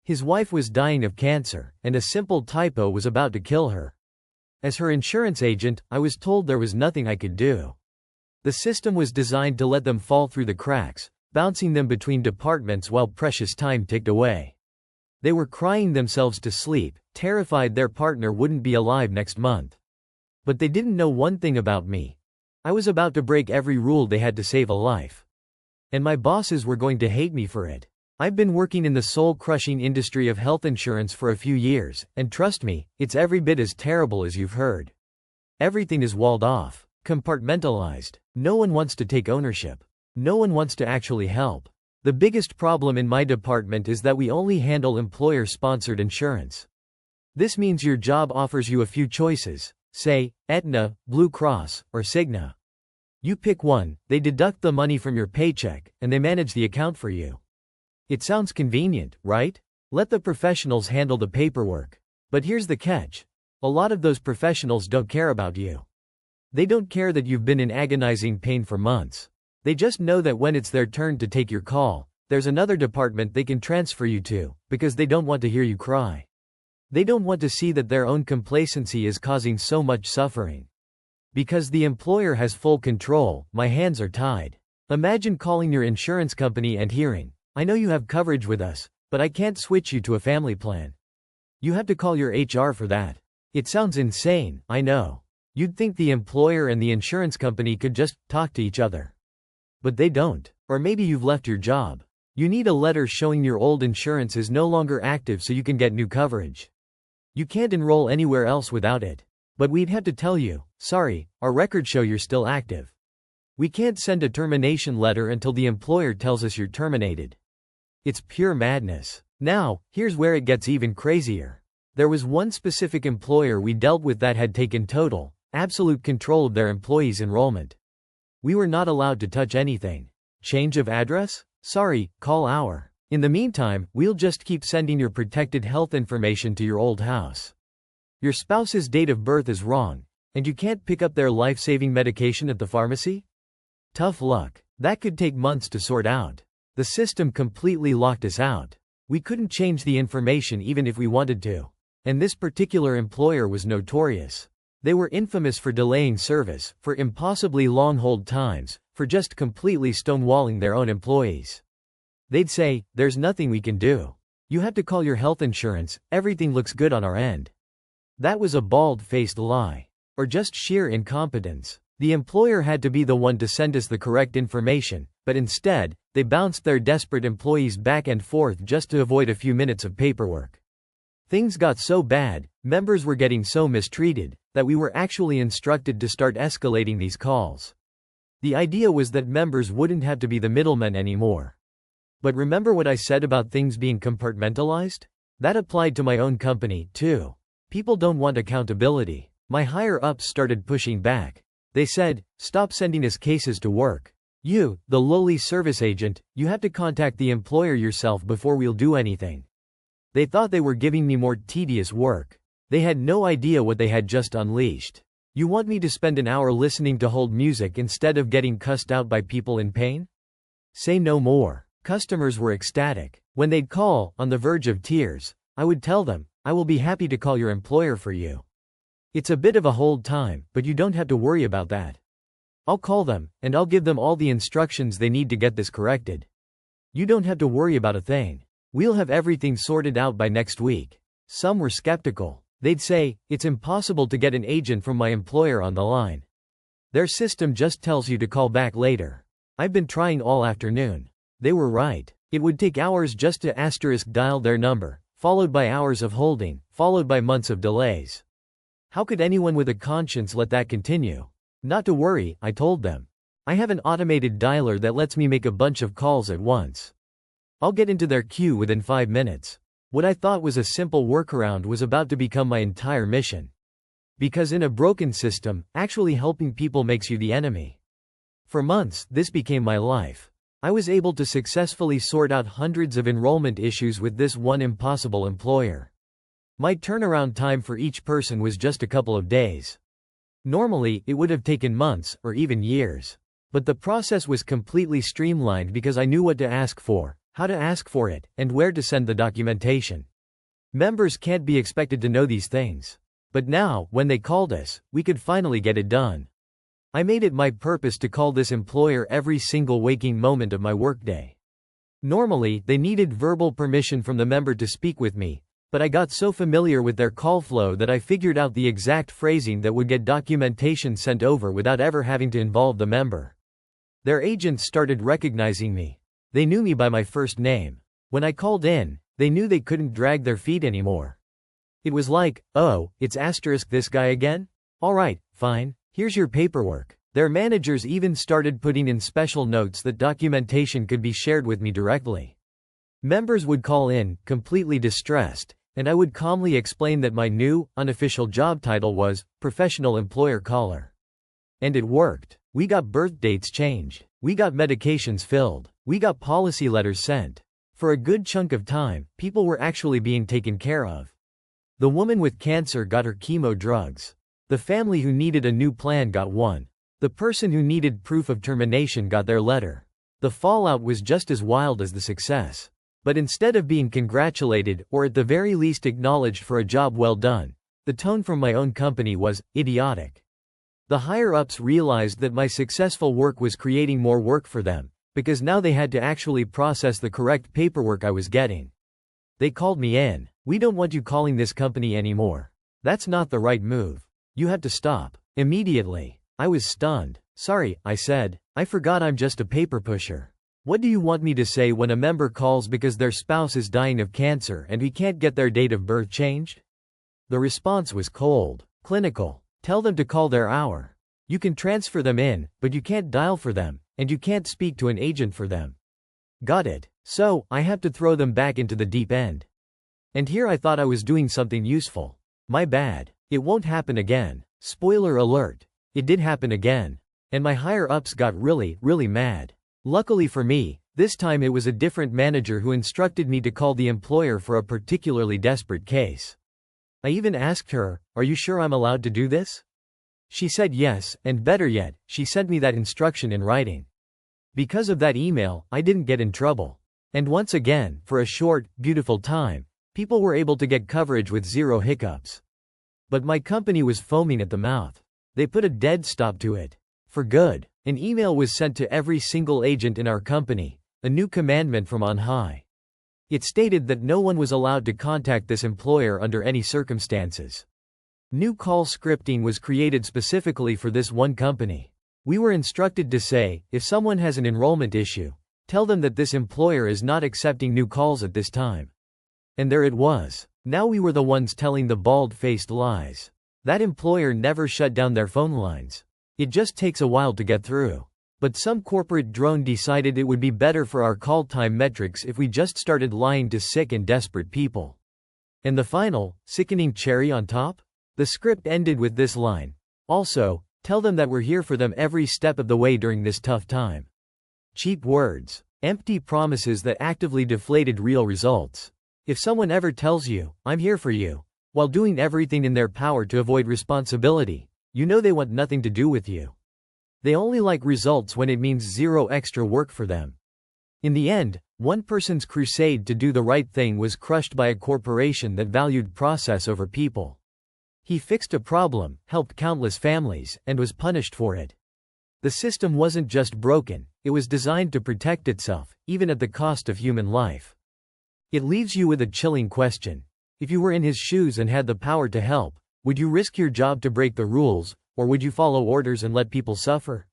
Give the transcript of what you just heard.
His wife was dying of cancer, and a simple typo was about to kill her. As her insurance agent, I was told there was nothing I could do. The system was designed to let them fall through the cracks, bouncing them between departments while precious time ticked away. They were crying themselves to sleep, terrified their partner wouldn't be alive next month. But they didn't know one thing about me. I was about to break every rule they had to save a life. And my bosses were going to hate me for it. I've been working in the soul-crushing industry of health insurance for a few years, and trust me, it's every bit as terrible as you've heard. Everything is walled off, compartmentalized. No one wants to take ownership. No one wants to actually help. The biggest problem in my department is that we only handle employer-sponsored insurance. This means your job offers you a few choices, say, Aetna, Blue Cross, or Cigna. You pick one, they deduct the money from your paycheck, and they manage the account for you. It sounds convenient, right? Let the professionals handle the paperwork. But here's the catch. A lot of those professionals don't care about you. They don't care that you've been in agonizing pain for months. They just know that when it's their turn to take your call, there's another department they can transfer you to, because they don't want to hear you cry. They don't want to see that their own complacency is causing so much suffering. Because the employer has full control, my hands are tied. Imagine calling your insurance company and hearing, "I know you have coverage with us, but I can't switch you to a family plan. You have to call your HR for that." It sounds insane, I know. You'd think the employer and the insurance company could just talk to each other. But they don't. Or maybe you've left your job. You need a letter showing your old insurance is no longer active so you can get new coverage. You can't enroll anywhere else without it. But we'd have to tell you, sorry, our records show you're still active. We can't send a termination letter until the employer tells us you're terminated. It's pure madness. Now, here's where it gets even crazier. There was one specific employer we dealt with that had taken total, absolute control of their employees' enrollment. We were not allowed to touch anything. Change of address? Sorry, call our. In the meantime, we'll just keep sending your protected health information to your old house. Your spouse's date of birth is wrong, and you can't pick up their life-saving medication at the pharmacy? Tough luck. That could take months to sort out. The system completely locked us out. We couldn't change the information even if we wanted to. And this particular employer was notorious. They were infamous for delaying service, for impossibly long hold times, for just completely stonewalling their own employees. They'd say, "There's nothing we can do. You have to call your health insurance, everything looks good on our end." That was a bald-faced lie. Or just sheer incompetence. The employer had to be the one to send us the correct information, but instead, they bounced their desperate employees back and forth just to avoid a few minutes of paperwork. Things got so bad, members were getting so mistreated, that we were actually instructed to start escalating these calls. The idea was that members wouldn't have to be the middlemen anymore. But remember what I said about things being compartmentalized? That applied to my own company, too. People don't want accountability. My higher-ups started pushing back. They said, "Stop sending us cases to work. You, the lowly service agent, you have to contact the employer yourself before we'll do anything." They thought they were giving me more tedious work. They had no idea what they had just unleashed. You want me to spend an hour listening to hold music instead of getting cussed out by people in pain? Say no more. Customers were ecstatic. When they'd call, on the verge of tears, I would tell them, "I will be happy to call your employer for you. It's a bit of a hold time, but you don't have to worry about that. I'll call them, and I'll give them all the instructions they need to get this corrected. You don't have to worry about a thing. We'll have everything sorted out by next week." Some were skeptical. They'd say, "It's impossible to get an agent from my employer on the line. Their system just tells you to call back later. I've been trying all afternoon." They were right. It would take hours just to dial their number, followed by hours of holding, followed by months of delays. How could anyone with a conscience let that continue? Not to worry, I told them. I have an automated dialer that lets me make a bunch of calls at once. I'll get into their queue within 5 minutes. What I thought was a simple workaround was about to become my entire mission. Because in a broken system, actually helping people makes you the enemy. For months, this became my life. I was able to successfully sort out hundreds of enrollment issues with this one impossible employer. My turnaround time for each person was just a couple of days. Normally, it would have taken months, or even years. But the process was completely streamlined because I knew what to ask for, how to ask for it, and where to send the documentation. Members can't be expected to know these things. But now, when they called us, we could finally get it done. I made it my purpose to call this employer every single waking moment of my workday. Normally, they needed verbal permission from the member to speak with me, but I got so familiar with their call flow that I figured out the exact phrasing that would get documentation sent over without ever having to involve the member. Their agents started recognizing me. They knew me by my first name. When I called in, they knew they couldn't drag their feet anymore. It was like, oh, it's asterisk this guy again? Alright, fine, here's your paperwork. Their managers even started putting in special notes that documentation could be shared with me directly. Members would call in, completely distressed, and I would calmly explain that my new, unofficial job title was Professional Employer Caller. And it worked. We got birth dates changed. We got medications filled. We got policy letters sent. For a good chunk of time, people were actually being taken care of. The woman with cancer got her chemo drugs. The family who needed a new plan got one. The person who needed proof of termination got their letter. The fallout was just as wild as the success. But instead of being congratulated, or at the very least acknowledged for a job well done, the tone from my own company was idiotic. The higher-ups realized that my successful work was creating more work for them, because now they had to actually process the correct paperwork I was getting. They called me in. We don't want you calling this company anymore. That's not the right move. You have to stop. Immediately. I was stunned. Sorry, I said. I forgot I'm just a paper pusher. What do you want me to say when a member calls because their spouse is dying of cancer and we can't get their date of birth changed? The response was cold, clinical. Tell them to call their hour. You can transfer them in, but you can't dial for them, and you can't speak to an agent for them. Got it. So, I have to throw them back into the deep end. And here I thought I was doing something useful. My bad. It won't happen again. Spoiler alert. It did happen again. And my higher-ups got really, really mad. Luckily for me, this time it was a different manager who instructed me to call the employer for a particularly desperate case. I even asked her, "Are you sure I'm allowed to do this?" She said yes, and better yet, she sent me that instruction in writing. Because of that email, I didn't get in trouble. And once again, for a short, beautiful time, people were able to get coverage with zero hiccups. But my company was foaming at the mouth. They put a dead stop to it. For good. An email was sent to every single agent in our company, a new commandment from on high. It stated that no one was allowed to contact this employer under any circumstances. New call scripting was created specifically for this one company. We were instructed to say, if someone has an enrollment issue, tell them that this employer is not accepting new calls at this time. And there it was. Now we were the ones telling the bald-faced lies. That employer never shut down their phone lines. It just takes a while to get through. But some corporate drone decided it would be better for our call time metrics if we just started lying to sick and desperate people. And the final, sickening cherry on top? The script ended with this line. Also, tell them that we're here for them every step of the way during this tough time. Cheap words. Empty promises that actively deflated real results. If someone ever tells you, "I'm here for you," while doing everything in their power to avoid responsibility, you know they want nothing to do with you. They only like results when it means zero extra work for them. In the end, one person's crusade to do the right thing was crushed by a corporation that valued process over people. He fixed a problem, helped countless families, and was punished for it. The system wasn't just broken, it was designed to protect itself, even at the cost of human life. It leaves you with a chilling question. If you were in his shoes and had the power to help, would you risk your job to break the rules, or would you follow orders and let people suffer?